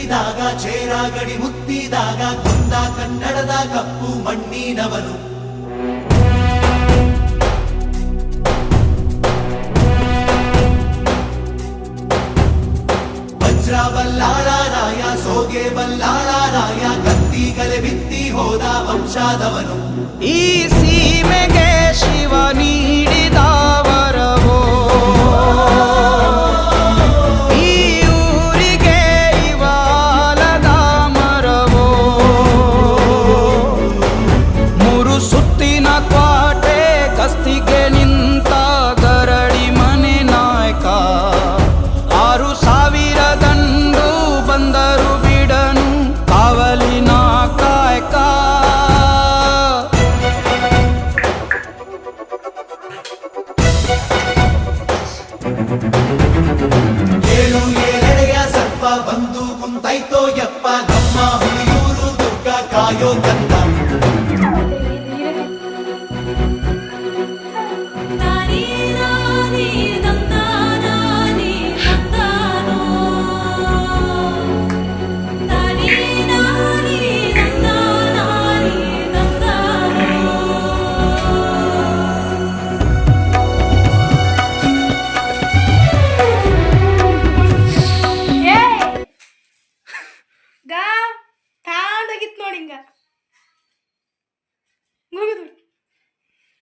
ಮೆತ್ತಿದಾಗ ಚೇರಾಗಡಿ ಮುತ್ತಿದಾಗ ಕೊಂದ ಕನ್ನಡದ ಕಪ್ಪು ಮಣ್ಣಿನವನು. ವಜ್ರ ಬಲ್ಲಾಳರಾಯ ಸೋಗೆ ಬಲ್ಲಾಳರಾಯ ಕತ್ತಿಗಲೆ ಬಿತ್ತಿ ಹೋದ ವಂಶಾದವನು. ಈ ಸೀಮೆಗೆ ಶಿವ ನೀಡಿದ ವರವೋ, ಈ ಊರಿಗೆ ಇವಾಲದ ಮರವೋ, ಮೂರು ಸುತ್ತಿನ ಕ್ವಾಟೆ ಗಸ್ತಿಗೆ ನಿಂತ ಗರಡಿ ಮನೆ ನಾಯಕ. 6,000 ದಂಡು ಬಂದರು ಬಿಡನು ಕಾವಲಿನ ಕಾಯಕ. ಏಳು ಏಳೆಡೆಯ ಸರ್ಪ ಬಂದು ಕುಂತೈತೋ ಯಪ್ಪ, ನಮ್ಮ ಹುಲಿಯೂರು ದುರ್ಗ ಕಾಯೋ ಕನ್ನ